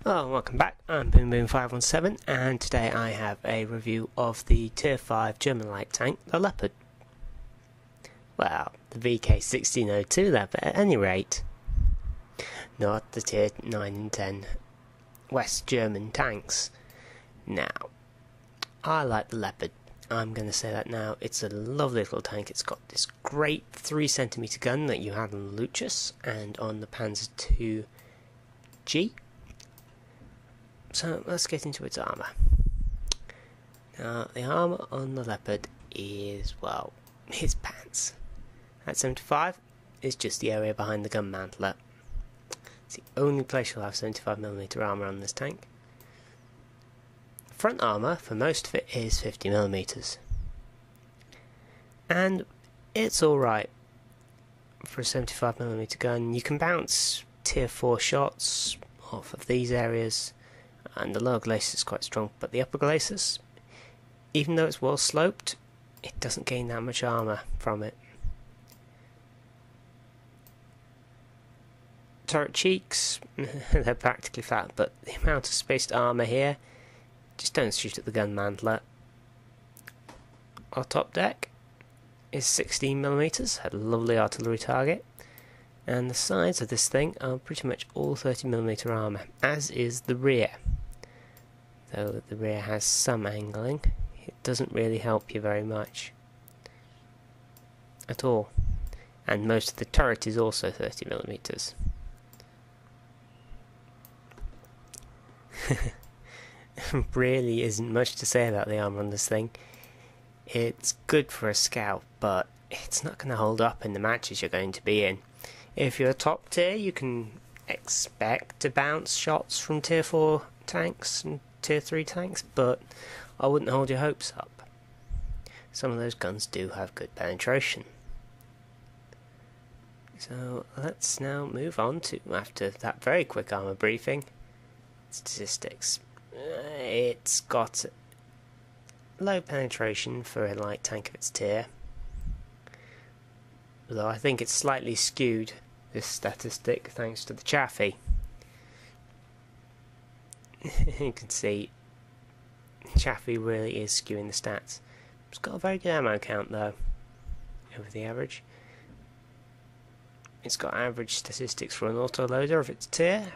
Hello and welcome back, I'm BoomBoom517 and today I have a review of the Tier 5 German light tank, the Leopard. Well, the VK1602 Leopard at any rate, not the Tier 9 and 10 West German tanks. Now, I like the Leopard, I'm going to say that now. It's a lovely little tank. It's got this great 3cm gun that you have on the Lucius and on the Panzer II-G. So let's get into its armour. Now the armour on the Leopard is, well, it's pants. At 75 is just the area behind the gun mantler. It's the only place you'll have 75mm armour on this tank. Front armour for most of it is 50mm. And it's alright for a 75mm gun. You can bounce tier 4 shots off of these areas. And the lower glacis is quite strong, but the upper glacis, even though it's well sloped, it doesn't gain that much armour from it. Turret cheeks, they're practically flat, but the amount of spaced armour here, just don't shoot at the gun mantler. Our top deck is 16mm, had a lovely artillery target, and the sides of this thing are pretty much all 30mm armour, as is the rear. Though the rear has some angling, it doesn't really help you very much at all. And most of the turret is also 30mm. Really isn't much to say about the armour on this thing. It's good for a scout, but it's not going to hold up in the matches you're going to be in. If you're top tier, you can expect to bounce shots from tier 4 tanks and tier 3 tanks, but I wouldn't hold your hopes up. Some of those guns do have good penetration. So let's now move on to, after that very quick armour briefing, statistics. It's got low penetration for a light tank of its tier, although I think it's slightly skewed, this statistic, thanks to the Chaffee. You can see Chaffee really is skewing the stats. It's got a very good ammo count though, over the average. It's got average statistics for an autoloader of its tier.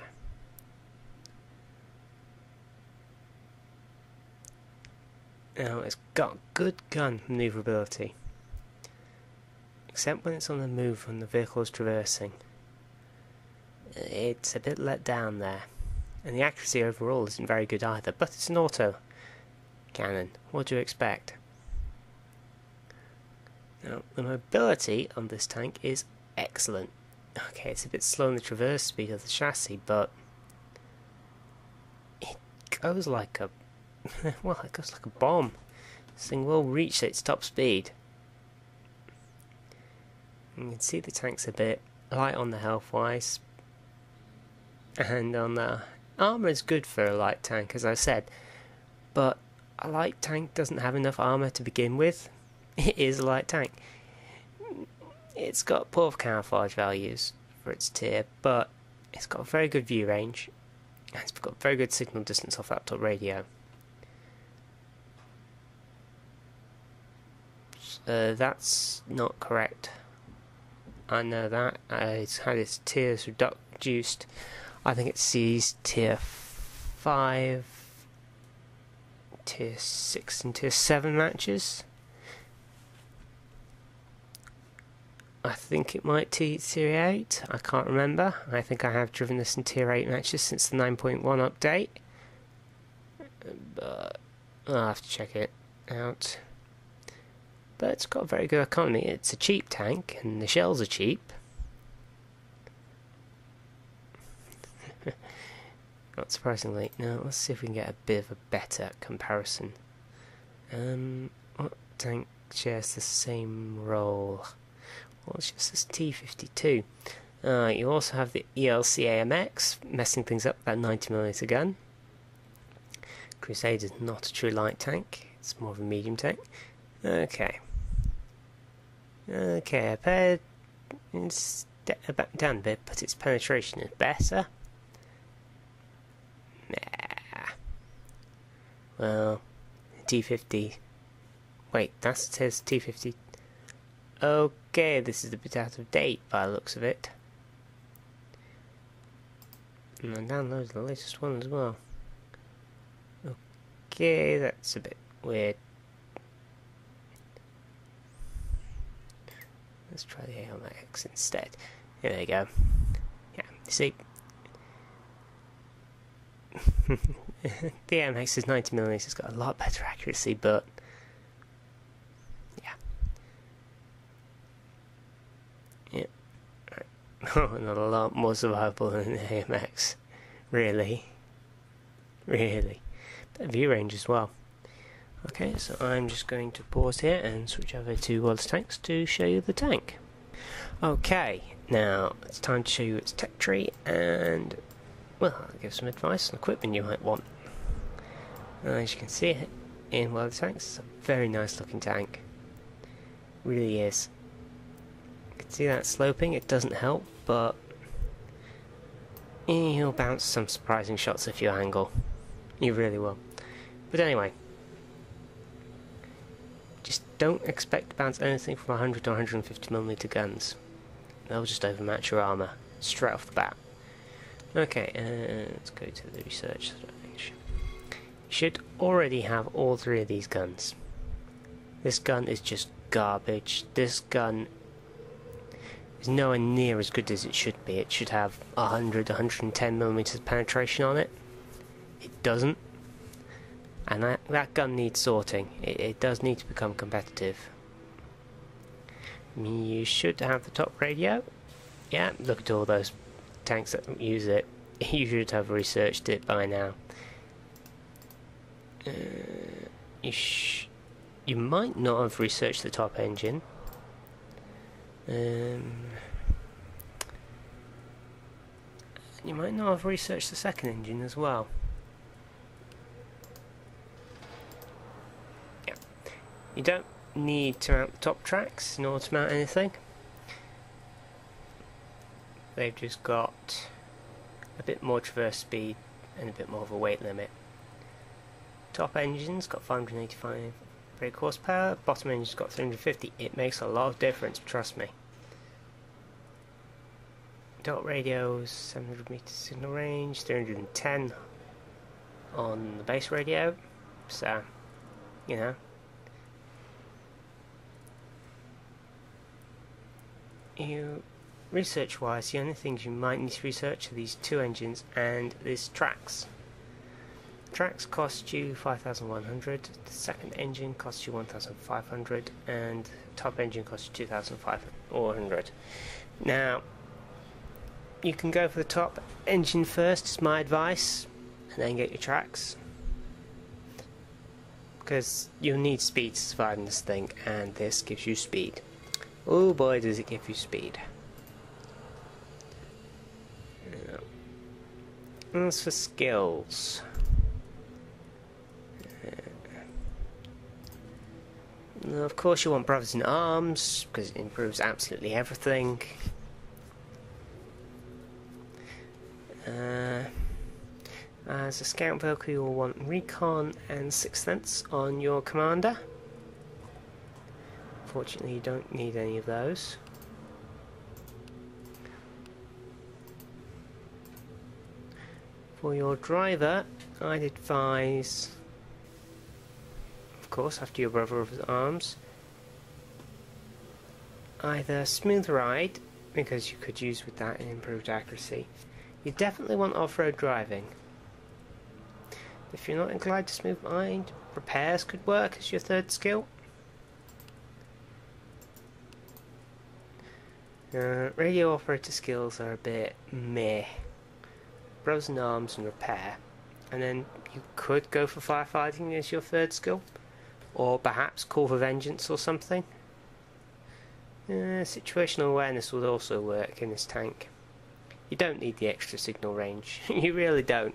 Now it's got good gun manoeuvrability, except when it's on the move when the vehicle is traversing. It's a bit let down there. And the accuracy overall isn't very good either, but it's an auto cannon. What do you expect? Now, the mobility on this tank is excellent. Okay, it's a bit slow in the traverse speed of the chassis, but it goes like a well, it goes like a bomb. This thing will reach its top speed. You can see the tank's a bit light on the health wise, and on the armour is good for a light tank, as I said, but a light tank doesn't have enough armour to begin with. It is a light tank. It's got poor camouflage values for its tier, but it's got a very good view range, and it's got very good signal distance off laptop radio. That's not correct. I know that. It's had its tiers reduced. I think it sees tier 5, tier 6 and tier 7 matches. I think it might tier 8, I can't remember. I think I have driven this in tier 8 matches since the 9.1 update. But I'll have to check it out. But it's got a very good economy. It's a cheap tank and the shells are cheap. Not surprisingly. Now let's see if we can get a bit of a better comparison. What tank shares the same role? Well, it's just this T52. You also have the ELC-AMX, messing things up, that 90mm gun. Crusader's not a true light tank, it's more of a medium tank. Okay, I pared it's down a bit, but its penetration is better. Well, T50. Wait, that says T50. Okay, this is a bit out of date by the looks of it. And I downloaded the latest one as well. Okay, that's a bit weird. Let's try the AMX instead. There we go. Yeah, see. The AMX is 90mm, it's got a lot better accuracy, but yeah. Oh, not a lot more survivable than the AMX. Really. But view range as well. Okay, so I'm just going to pause here and switch over to Wireless Tanks to show you the tank. Okay, now it's time to show you its tech tree and, well, I'll give some advice on equipment you might want. As you can see it in Wireless Tanks, it's a very nice looking tank. Really is. You can see that sloping, it doesn't help, but you'll bounce some surprising shots if you angle. You really will. But anyway, just don't expect to bounce anything from 100 to 150mm guns. They'll just overmatch your armour straight off the bat. Okay, let's go to the research range. You should already have all three of these guns. This gun is just garbage. This gun is nowhere near as good as it should be. It should have 100, 110mm penetration on it. It doesn't. And that gun needs sorting. It does need to become competitive. You should have the top radio. Yeah, look at all those tanks that use it. You should have researched it by now. You might not have researched the top engine. You might not have researched the second engine as well. Yeah, you don't need to mount the top tracks in order to mount anything. They've just got a bit more traverse speed and a bit more of a weight limit. Top engine's got 585 brake horsepower, bottom engine's got 350. It makes a lot of difference, trust me. Dot radios, 700 meter signal range, 310 on the base radio, so, you know. Research wise, the only things you might need to research are these two engines and these tracks. Tracks cost you 5,100, the second engine costs you 1,500, and the top engine costs you 2,500. Now, you can go for the top engine first, is my advice, and then get your tracks. Because you'll need speed to survive in this thing, and this gives you speed. Oh boy, does it give you speed. As for skills, of course you want Brothers in Arms, because it improves absolutely everything. As a scout vehicle, you'll want Recon and Sixth Sense on your commander. Fortunately, you don't need any of those. For your driver, I'd advise, of course, after your Brother of Arms, either Smooth Ride, because you could use with that an improved accuracy. You definitely want off-road driving. If you're not inclined to Smooth Ride, Repairs could work as your third skill. Radio operator skills are a bit meh. Brothers in Arms and Repair, and then you could go for Firefighting as your third skill, or perhaps Call for Vengeance or something. Situational awareness would also work in this tank. You don't need the extra signal range. You really don't.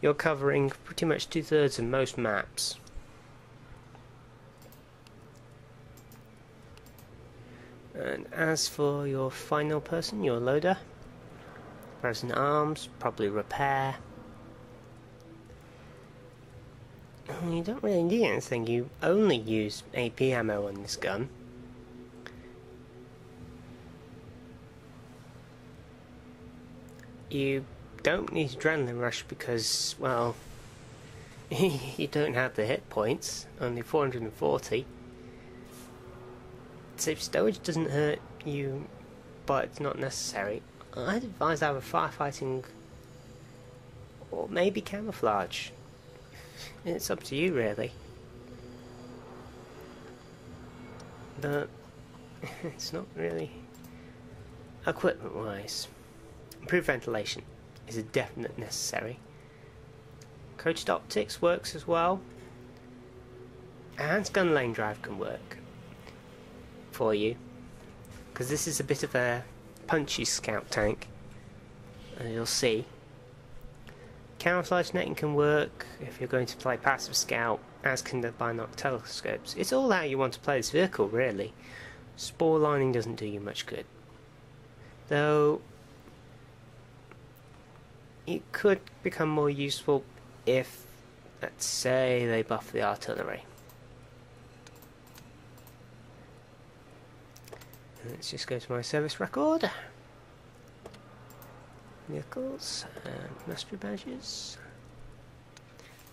You're covering pretty much 2/3 of most maps. And as for your final person, your loader, Brothers in Arms, probably Repair. You don't really need anything. You only use AP ammo on this gun. You don't need Adrenaline Rush because, well, you don't have the hit points, only 440. Safe stowage doesn't hurt you, but it's not necessary. I'd advise either firefighting or maybe camouflage. It's up to you, really. But it's not really equipment-wise. Improved ventilation is a definite necessary. Coached optics works as well. And gun lane drive can work for you, because this is a bit of a punchy scout tank, and you'll see. Camouflage netting can work if you're going to play passive scout, as can the binocular telescopes. It's all how you want to play this vehicle, really. Spore lining doesn't do you much good, though it could become more useful if, let's say, they buff the artillery. Let's just go to my service record. Vehicles and mastery badges.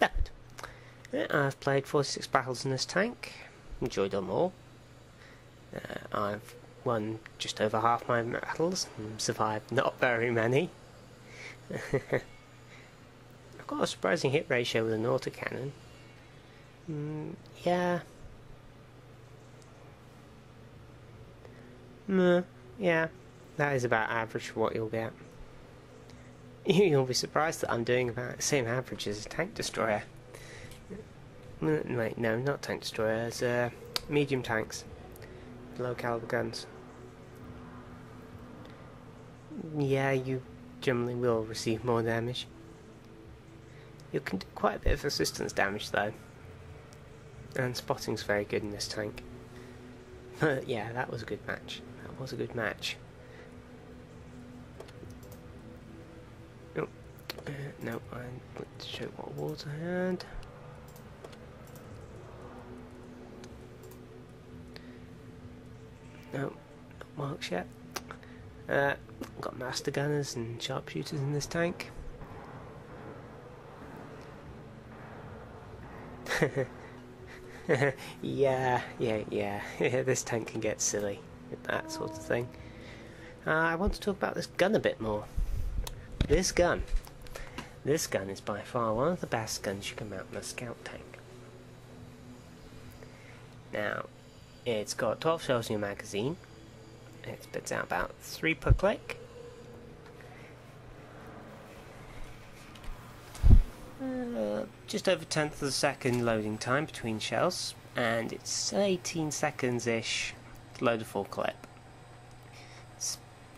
Leopard. I've played 46 battles in this tank. Enjoyed them all. I've won just over half my battles and survived not very many. I've got a surprising hit ratio with an autocannon. Yeah. Yeah, that is about average for what you'll get. You'll be surprised that I'm doing about the same average as a tank destroyer. Wait, no, not tank destroyers, medium tanks. Low caliber guns. Yeah, you generally will receive more damage. You can do quite a bit of assistance damage though. And spotting's very good in this tank. But yeah, that was a good match. That was a good match. Oh, no, let's show what walls I had. No, not marks yet. Got master gunners and sharpshooters in this tank. yeah. This tank can get silly with that sort of thing. I want to talk about this gun a bit more. This gun is by far one of the best guns you can mount on a scout tank. Now, it's got 12 shells in your magazine. It spits out about 3 per click. Just over 1/10 of a second loading time between shells, and it's 18 seconds-ish to load a full clip.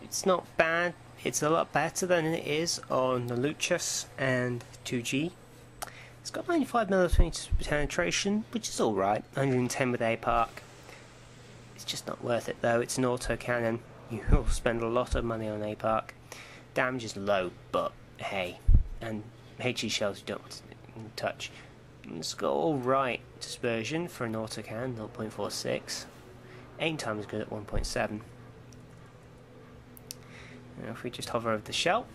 It's not bad. It's a lot better than it is on the Luchas and 2G. It's got 95mm penetration, which is alright. 110 with APARC. It's just not worth it though. It's an autocannon. You will spend a lot of money on APARC. Damage is low, but hey. And HE shells you don't want to touch. It's got alright dispersion for an autocannon, 0.46. Aim time is good at 1.7. Now if we just hover over the shell,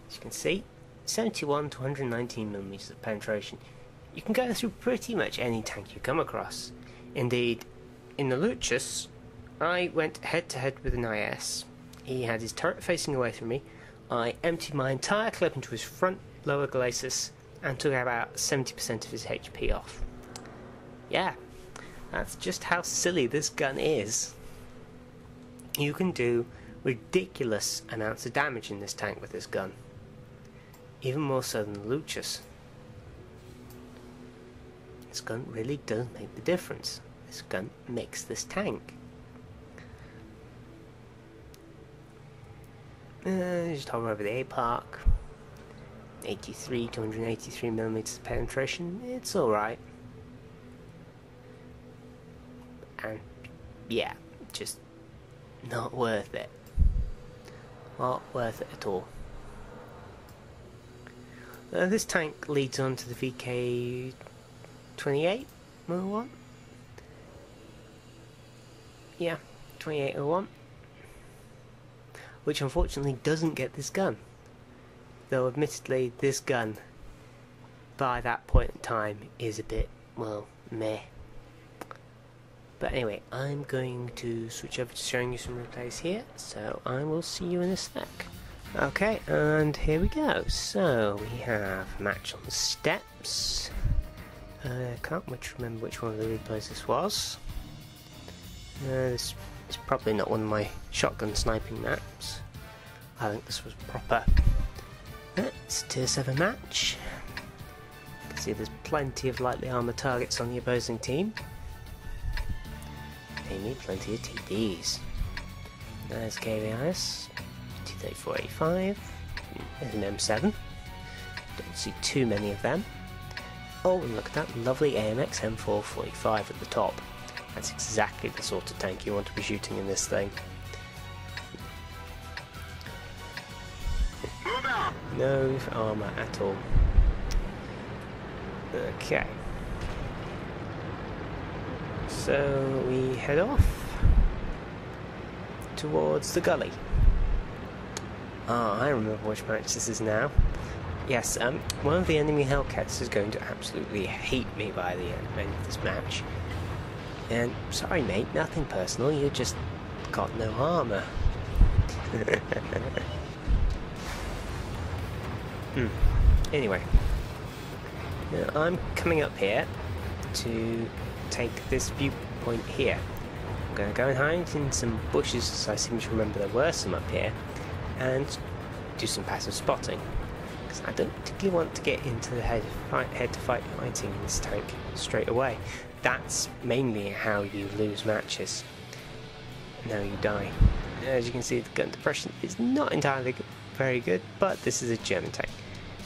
as you can see, 71 to 119mm of penetration. You can go through pretty much any tank you come across. Indeed, in the Luchas, I went head to head with an IS. He had his turret facing away from me. I emptied my entire clip into his front lower glacis and took about 70% of his HP off. Yeah, that's just how silly this gun is. You can do ridiculous amounts of damage in this tank with this gun. Even more so than the Luchas. This gun really does make the difference. This gun makes this tank. Just hover over the APARC. 83 to 183mm penetration. It's alright. And yeah, just not worth it. Not worth it at all. This tank leads on to the 28 01. Yeah, 2801. Which unfortunately doesn't get this gun. Though admittedly this gun, by that point in time, is a bit, well, meh. But anyway, I'm going to switch over to showing you some replays here, so I will see you in a sec. Okay, and here we go. So, we have a match on the steps. Can't remember which one of the replays this was. This is probably not one of my shotgun sniping maps. I think this was proper. It's a tier 7 match. You can see there's plenty of lightly armoured targets on the opposing team. Namely, plenty of TDs. There's KVIS, T-3485, there's an M7. Don't see too many of them. Oh, and look at that lovely AMX M445 at the top. That's exactly the sort of tank you want to be shooting in this thing. No armour at all. Okay. So we head off towards the gully. Ah, I remember which match this is now. Yes, one of the enemy Hellcats is going to absolutely hate me by the end of this match. And sorry mate, nothing personal, you just got no armour. Anyway, now I'm coming up here to take this viewpoint here. I'm going to go and hide in some bushes, as I seem to remember there were some up here, and do some passive spotting. Because I don't particularly want to get into the head-to-fight fighting in this tank straight away. That's mainly how you lose matches. Now you die. As you can see, the gun depression is not entirely very good, but this is a German tank.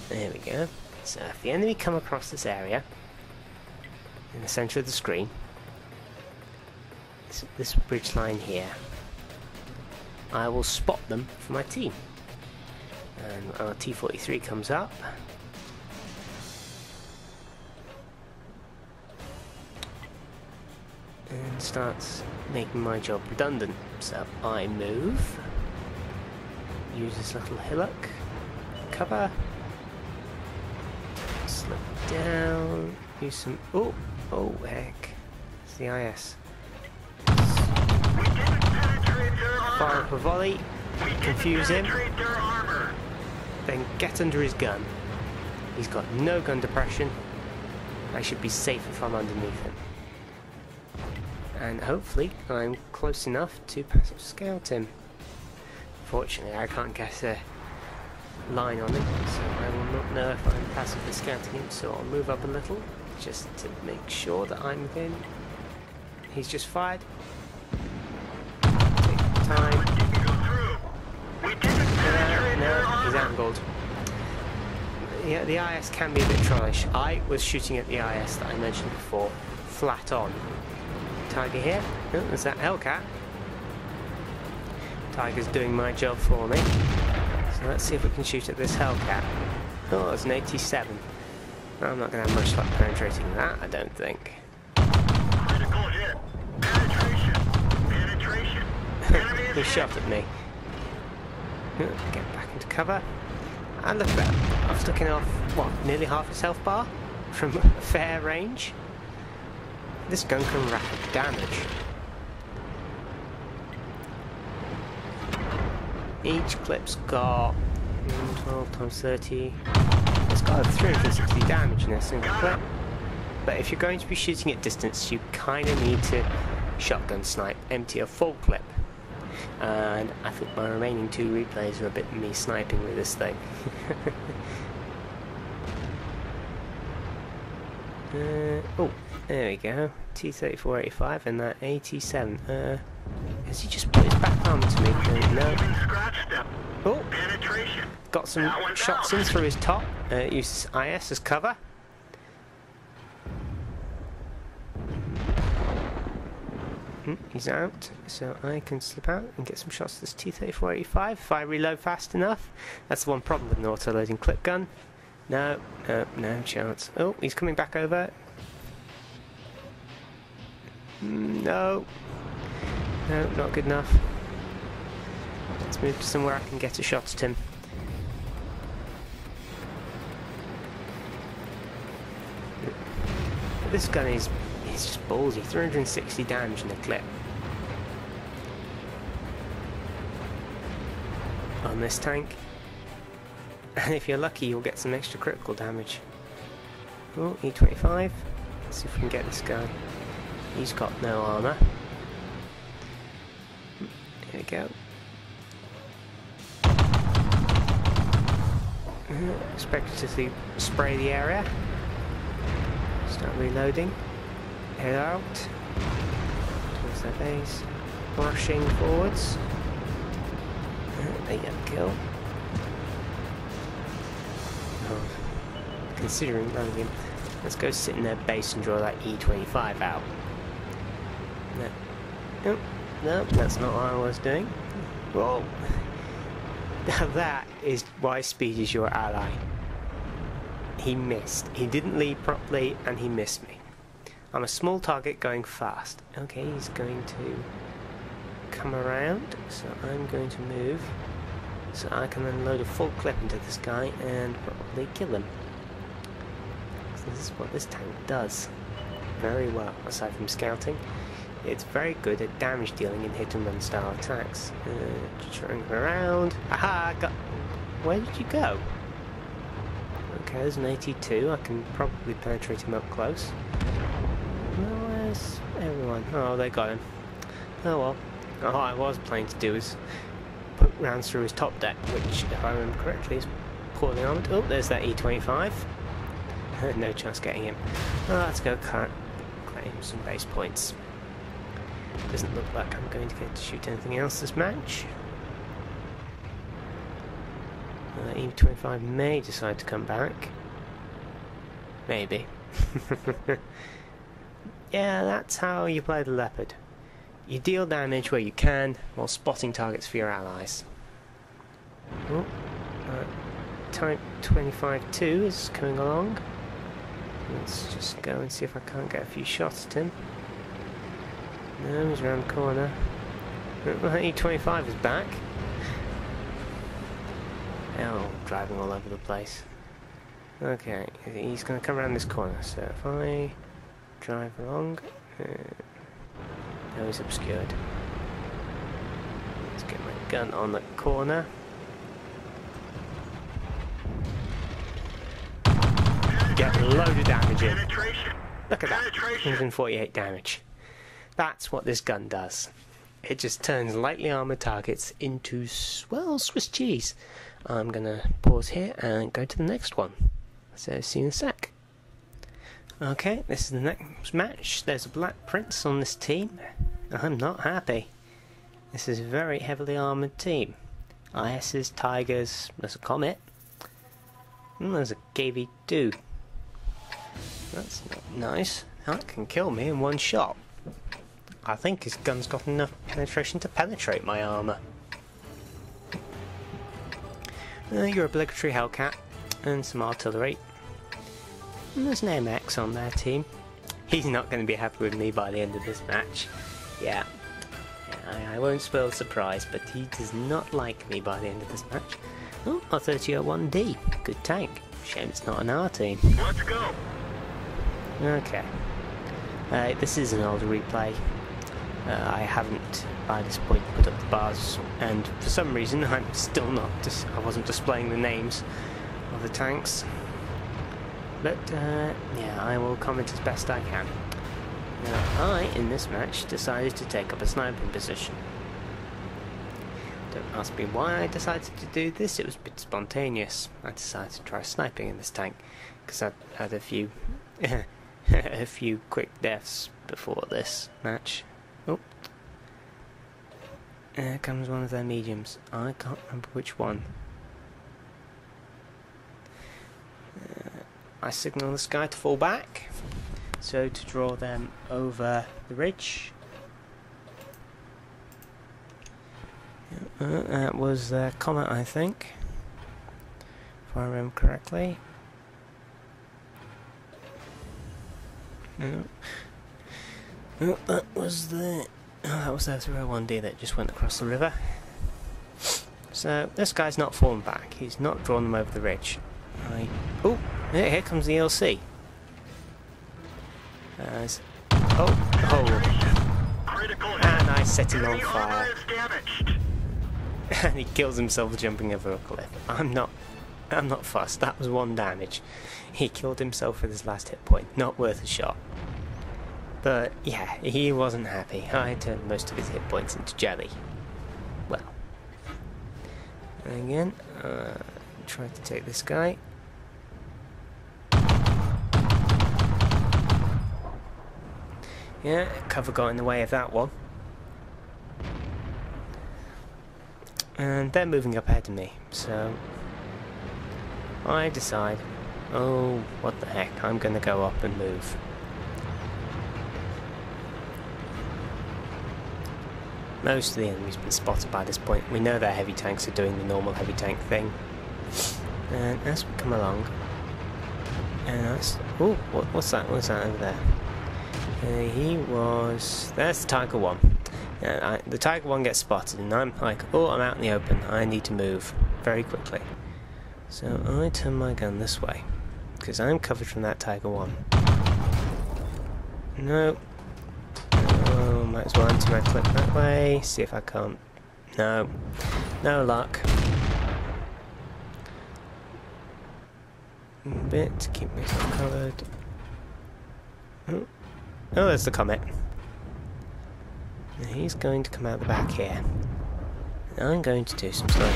There we go. So if the enemy come across this area, in the centre of the screen, this bridge line here, I will spot them for my team. And our T-43 comes up. And starts making my job redundant. So I move, use this little hillock, cover, slip down, use some, oh heck, it's the IS. Fire up a volley, confuse him, then get under his gun. He's got no gun depression. I should be safe if I'm underneath him. And hopefully I'm close enough to passive scout him. Fortunately I can't get a line on him, so I will not know if I'm passively scouting him, so I'll move up a little just to make sure that I'm within. He's just fired. Take time. No, he's angled. Yeah, the IS can be a bit trollish. I was shooting at the IS that I mentioned before, flat on. Tiger here. Oh, there's that Hellcat. Tiger's doing my job for me. So let's see if we can shoot at this Hellcat. Oh, there's an 87. I'm not going to have much luck penetrating that, I don't think. Critical hit. Penetration. He shot at me. Get back into cover. And look at that. I've taken off, what, nearly half his health bar from fair range. This gun can rack up damage. Each clip's got 12 times 30. It's got over 360 damage in a single clip. But if you're going to be shooting at distance, you kind of need to shotgun snipe, empty a full clip. And I think my remaining two replays are a bit me sniping with this thing. Oh, there we go. T-3485 and that 87. Has he just put his back arm to me? No. Oh, got some shots in through his top. Uses IS as cover. He's out, so I can slip out and get some shots at this T-3485 if I reload fast enough. That's the one problem with an auto-loading clip gun. No chance. Oh, he's coming back over. No. No, not good enough. Let's move to somewhere I can get a shot at him. This gun is just ballsy. 360 damage in a clip. On this tank. And if you're lucky, you'll get some extra critical damage. Oh, E25. Let's see if we can get this guy. He's got no armour. Here we go. Expected to spray the area. Start reloading. Head out. Towards their base. Rushing forwards. They get a kill. Oh, considering running him. Let's go sit in their base and draw that E25 out. No. Oh, no, that's not what I was doing. Whoa! Now that is why speed is your ally. He missed. He didn't lead properly and he missed me. I'm a small target going fast. Okay, he's going to come around, so I'm going to move so I can then load a full clip into this guy and probably kill him. So this is what this tank does very well, aside from scouting. It's very good at damage dealing in hit and run style attacks. Throwing around. Aha! Where did you go? Okay, there's an 82. I can probably penetrate him up close. Well, where's everyone? Oh, they got him. Oh well. All I was planning to do is put rounds through his top deck, which, if I remember correctly, is poorly armoured. Oh, there's that E25. No chance getting him. Oh, let's go claim some base points. Doesn't look like I'm going to get to shoot anything else this match. E25 may decide to come back. Maybe. Yeah, that's how you play the Leopard. You deal damage where you can, while spotting targets for your allies. Oh, Type 25-2 is coming along. Let's just go and see if I can't get a few shots at him. No, he's around the corner. E25 is back. Oh, driving all over the place. Okay, he's going to come around this corner, so if I drive along... now he's obscured. Let's get my gun on the corner. Get a load of damage in. Look at that, 148 damage. That's what this gun does. It just turns lightly armoured targets into, well, Swiss cheese. I'm going to pause here and go to the next one. So, see you in a sec. Okay, this is the next match. There's a Black Prince on this team. I'm not happy. This is a very heavily armoured team. IS's, Tigers, there's a Comet. And there's a KV-2. That's not nice. That can kill me in one shot. I think his gun's got enough penetration to penetrate my armour. Your obligatory Hellcat and some artillery. And there's an MX on their team. He's not going to be happy with me by the end of this match. Yeah, I won't spoil the surprise, but he does not like me by the end of this match. Oh, a 3001D. Good tank. Shame it's not an R team. Let's go. Okay. This is an older replay. I haven't, by this point, put up the bars, and for some reason I'm still not. I wasn't displaying the names of the tanks. But yeah, I will comment as best I can. Now, I, in this match, decided to take up a sniping position. Don't ask me why I decided to do this. It was a bit spontaneous. I decided to try sniping in this tank because I'd had a few, a few quick deaths before this match. Oh, there comes one of their mediums. I can't remember which one. I signal this guy to fall back, so to draw them over the ridge. That was Comet, I think, if I remember correctly. Oh, that was the 301D that just went across the river. So this guy's not fallen back. He's not drawn them over the ridge. Oh, here comes the LC. And I set him on fire. And he kills himself jumping over a cliff. I'm not fussed. That was 1 damage. He killed himself with his last hit point. Not worth a shot. But yeah, he wasn't happy. I turned most of his hit points into jelly. Well. And again, try to take this guy. Yeah, cover got in the way of that one. And they're moving up ahead of me, so I decide, oh, what the heck, I'm going to go up and move. Most of the enemy's been spotted by this point. We know their heavy tanks are doing the normal heavy tank thing. And as we come along, and that's, oh, what's that? What's that over there? There's the Tiger 1. The Tiger 1 gets spotted, and I'm like, oh, I'm out in the open. I need to move very quickly. So I turn my gun this way, because I'm covered from that Tiger 1. No. Oh, might as well empty my clip that way, see if I can't. No. No luck. A bit to keep myself covered. Oh, there's the Comet. And he's going to come out the back here. And I'm going to do some sniping.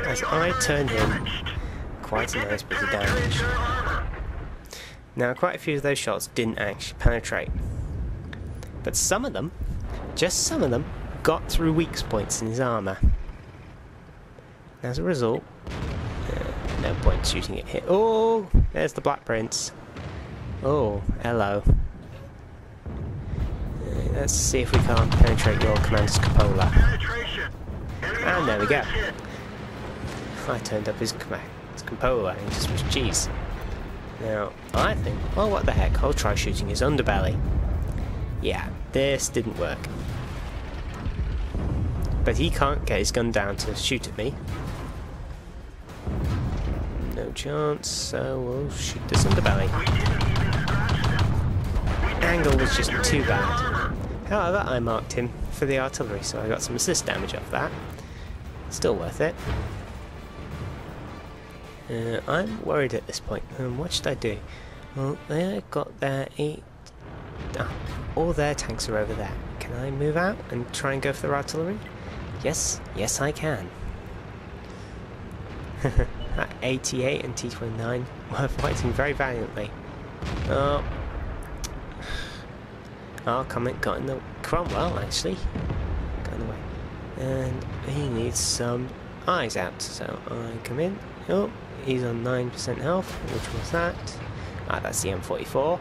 As I turn him quite a nice bit of damage. Now, quite a few of those shots didn't actually penetrate. But some of them, just some of them, got through weak points in his armour. As a result, no point shooting it here. Oh, there's the Black Prince. Oh, hello. Let's see if we can't penetrate your Commander's cupola. And there we go. I turned up his cupola and he just was cheese. Now, I think, well, what the heck, I'll try shooting his underbelly. Yeah, this didn't work. But he can't get his gun down to shoot at me. No chance, so we'll shoot this underbelly. Angle was just too bad. However, I marked him for the artillery, so I got some assist damage off that. Still worth it. I'm worried at this point. What should I do? Well, they've got their all their tanks are over there. Can I move out and try and go for their artillery? Yes, yes I can. 88 and T29 were fighting very valiantly. Oh, Comet got in the Cromwell actually. Got in the way. And he needs some eyes out, so I come in. Oh, he's on 9% health. Which was that? Ah, that's the M44.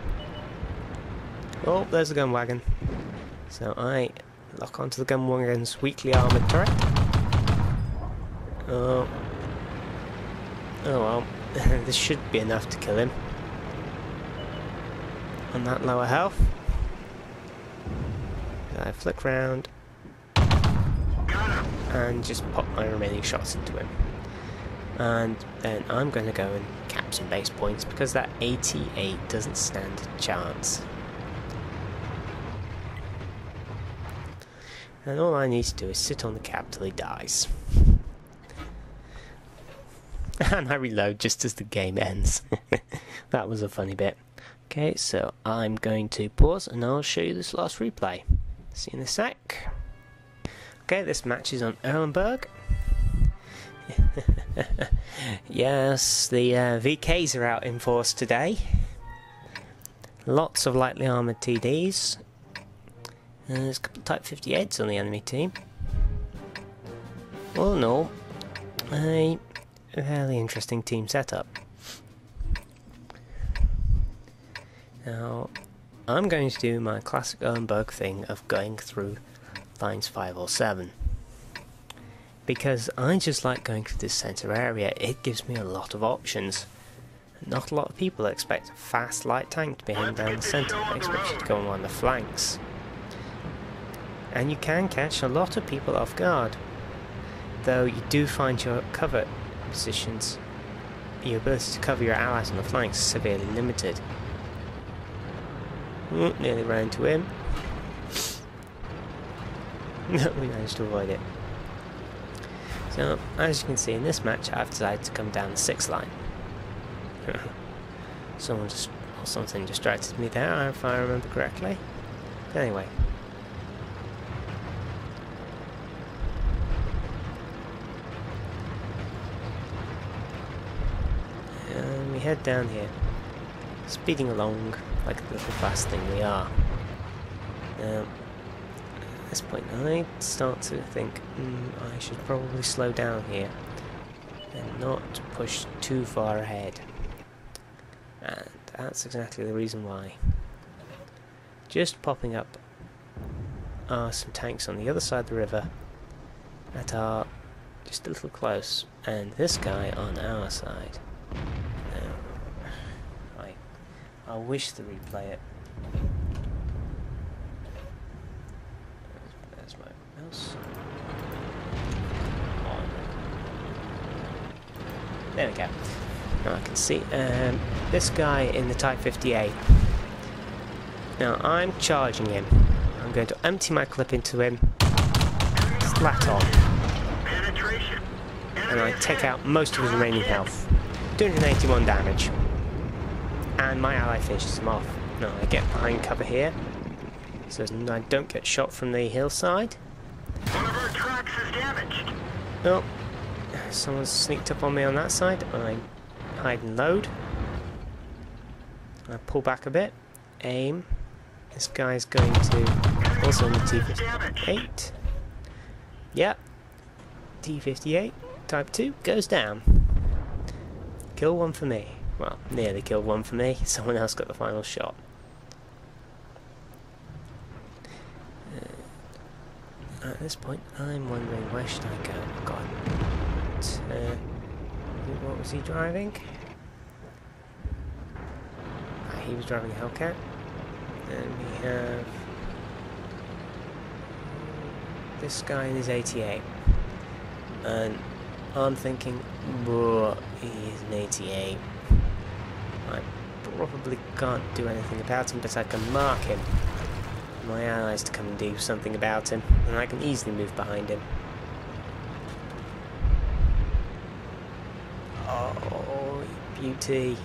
Oh, there's the gun wagon. So I lock onto the gun wagon's weakly armoured turret. Oh. Oh well, this should be enough to kill him. On that lower health. I flick round and just pop my remaining shots into him. And then I'm going to go and cap some base points because that 88 doesn't stand a chance. And all I need to do is sit on the cap till he dies. And I reload just as the game ends. That was a funny bit. Okay, so I'm going to pause and I'll show you this last replay. See you in a sec. Okay, this match is on Erlenberg. Yes, the VKs are out in force today. Lots of lightly armoured TDs. There's a couple of Type 58s on the enemy team. All in all, a fairly interesting team setup. Now, I'm going to do my classic Erlenberg thing of going through lines 5 or 7. Because I just like going through this centre area. It gives me a lot of options. Not a lot of people expect a fast light tank to be heading down the centre. They expect you to go along the flanks. And you can catch a lot of people off guard. Though you do find your cover positions, your ability to cover your allies on the flanks is severely limited. Ooh, nearly ran into him. We managed to avoid it. So, as you can see in this match, I've decided to come down the 6th line. Something distracted me there, if I remember correctly. But anyway. And we head down here, speeding along like the little fast thing we are. Now, at this point I start to think, I should probably slow down here and not push too far ahead. And that's exactly the reason why. Just popping up are some tanks on the other side of the river that are just a little close, and this guy on our side. I wish to replay it. There's my mouse. There we go. Now I can see this guy in the Type 58. Now I'm charging him. I'm going to empty my clip into him. Flat on. And I take out most of his remaining health. 281 damage. And my ally finishes him off. Now I get behind cover here, so I don't get shot from the hillside. One of our tracks is damaged. Oh, someone's sneaked up on me on that side. I hide and load. I pull back a bit. Aim. This guy's going to also on the T58. Yep. T58 Type 2 goes down. Kill one for me. Well, nearly killed one for me. Someone else got the final shot. At this point, I'm wondering where should I go? God. What was he driving? He was driving a Hellcat. And we have this guy in his 88. And I'm thinking, he's an 88. I probably can't do anything about him, but I can mark him. My allies to come and do something about him, and I can easily move behind him. Oh, beauty.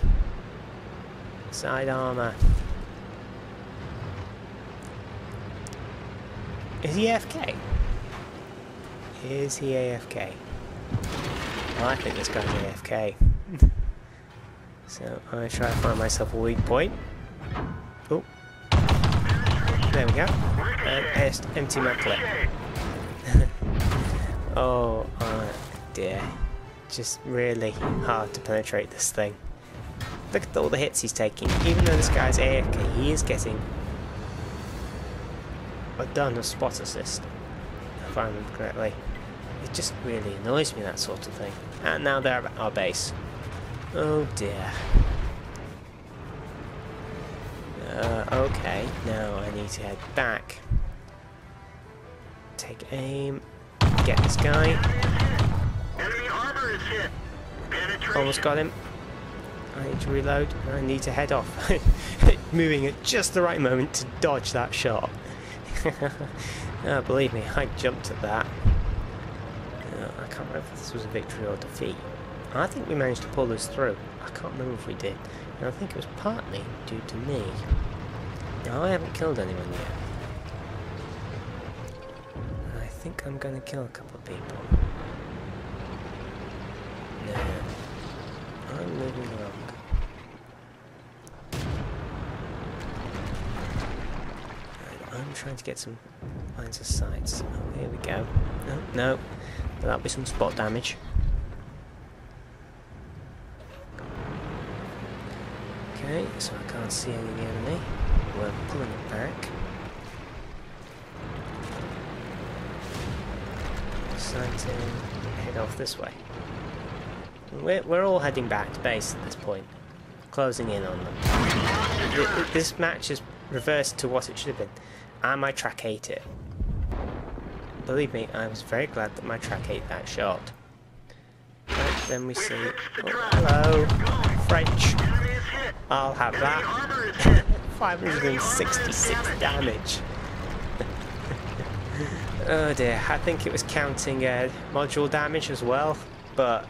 Side armour. Is he AFK? Is he AFK? Well, I think this guy's AFK. So I try to find myself a weak point. Oh. There we go. And empty my clip. Oh dear. Just really hard to penetrate this thing. Look at all the hits he's taking. Even though this guy's AFK, he is getting a spot assist, if I remember correctly. It just really annoys me, that sort of thing. And now they're at our base. Oh dear. Okay, now I need to head back. Take aim. Get this guy. Enemy armor is hit. Penetration. Almost got him. I need to reload. I need to head off. Moving at just the right moment to dodge that shot. Believe me, I jumped at that. I can't remember if this was a victory or defeat. I think we managed to pull this through. I can't remember if we did. And I think it was partly due to me. Now, I haven't killed anyone yet. I think I'm going to kill a couple of people. No. I'm moving along. I'm trying to get some lines of sight. Oh, here we go. No. That'll be some spot damage. Okay, so I can't see any of the enemy. We're pulling it back. Decided to head off this way. We're all heading back to base at this point. closing in on them. This match is reversed to what it should have been, and my track ate it. Believe me, I was very glad that my track ate that shot. Right, then we see... Oh, hello, French. I'll have that. 566 damage. Oh dear, I think it was counting module damage as well, but...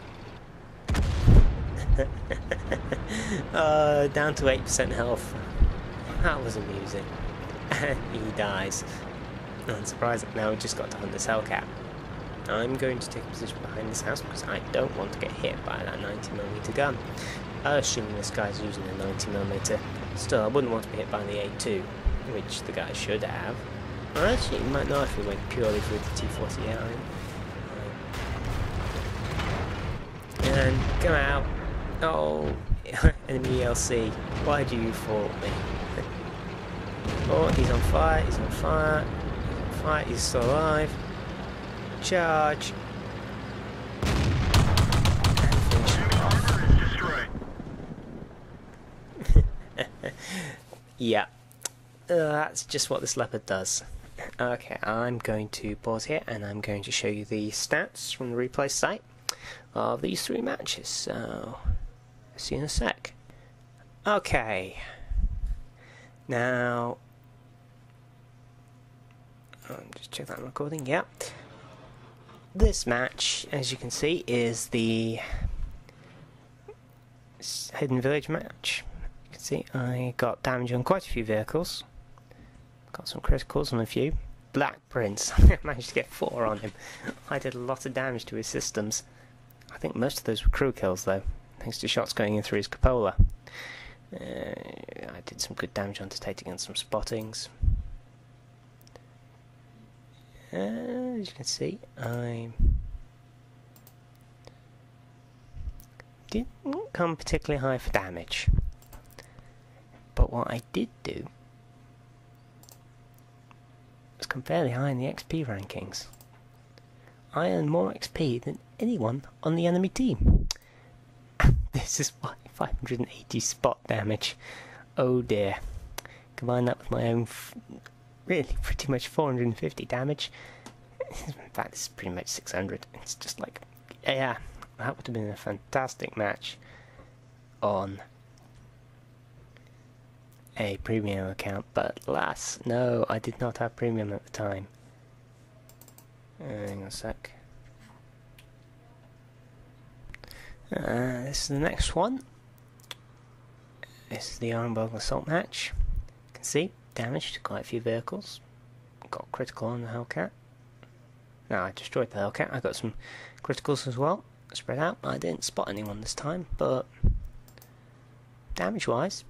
down to 8% health. That was amusing. He dies. I'm surprised that now we've just got to hunt this Hellcat. I'm going to take a position behind this house because I don't want to get hit by that 90mm gun. Assuming this guy's using a 90mm. Still, I wouldn't want to be hit by the A2, which the guy should have. Or actually, he might not if he went purely through the T-40. And come out. Oh, enemy ELC. Why do you fault me? Oh, he's on fire, he's on fire. He's on fire, he's still alive. Charge. And finish him off. Yeah. That's just what this Leopard does. Okay, I'm going to pause here and I'm going to show you the stats from the replay site of these 3 matches. So, see you in a sec. Okay. Now, just check that I'm recording. Yep. This match, as you can see, is the Hidden Village match. You can see I got damage on quite a few vehicles. Got some criticals on a few. Black Prince, I managed to get 4 on him. I did a lot of damage to his systems. I think most of those were crew kills though, thanks to shots going in through his cupola. I did some good damage on detecting and some spottings. As you can see, I didn't come particularly high for damage. But what I did do was come fairly high in the XP rankings. I earned more XP than anyone on the enemy team. This is why 580 spot damage. Oh dear. Combine that with my own really pretty much 450 damage. In fact, it's pretty much 600. It's just like, yeah, that would have been a fantastic match on a premium account, but alas, no, I did not have premium at the time. Hang on a sec. This is the next one. This is the Ironburg Assault match. You can see, damage to quite a few vehicles. Got critical on the Hellcat. No, I destroyed the Hellcat. I got some criticals as well, spread out. I didn't spot anyone this time, but damage-wise,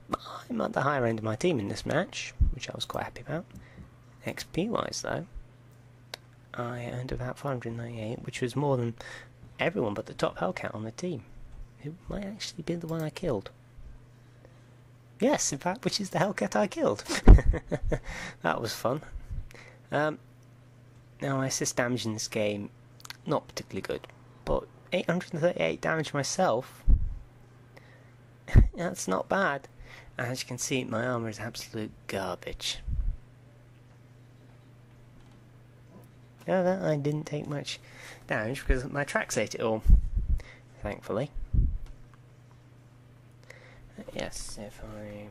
I'm at the higher end of my team in this match, which I was quite happy about. XP-wise, though, I earned about 598, which was more than everyone but the top Hellcat on the team, who might actually be the one I killed. Yes, in fact, which is the Hellcat I killed. That was fun. Now, my assist damage in this game, not particularly good, but 838 damage myself, that's not bad. As you can see, my armour is absolute garbage. However, I didn't take much damage because my tracks ate it all, thankfully. Yes, if I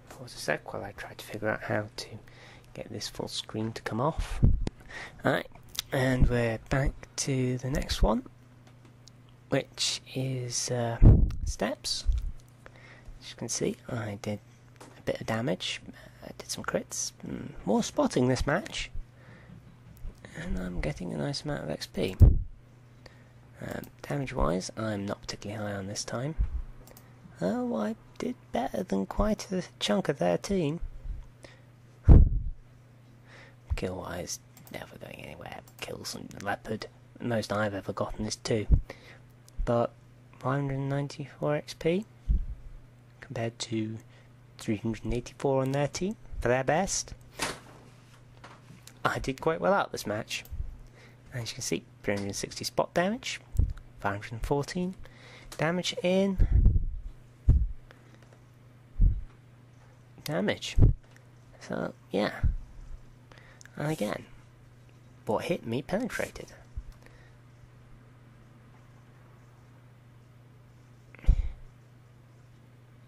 pause a sec while I try to figure out how to get this full screen to come off. Alright, and we're back to the next one, which is steps. As you can see, I did a bit of damage, I did some crits, more spotting this match, and I'm getting a nice amount of XP. Damage wise, I'm not particularly high on this time. Oh, I did better than quite a chunk of their team. Kill wise, never going anywhere. Kills on the Leopard, the most I've ever gotten is 2. But 594 XP compared to 384 on their team for their best. I did quite well out this match. As you can see, 360 spot damage, 514 damage in damage. So, yeah. And again, what hit me penetrated.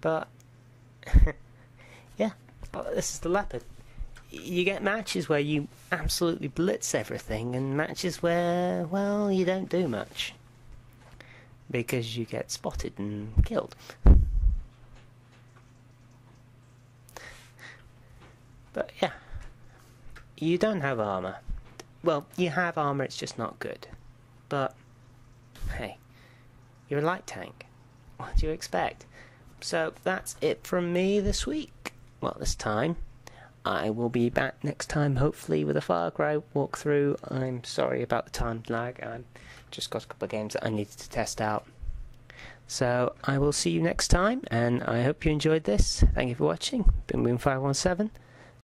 But, yeah, this is the Leopard. You get matches where you absolutely blitz everything, and matches where, well, you don't do much. Because you get spotted and killed. But yeah, you don't have armour. Well, you have armour, it's just not good. But, hey, you're a light tank. What do you expect? So that's it from me this week. Well, this time. I will be back next time, hopefully, with a Far Cry walkthrough. I'm sorry about the time lag. I've just got a couple of games that I needed to test out. So I will see you next time, and I hope you enjoyed this. Thank you for watching. Been Moon517.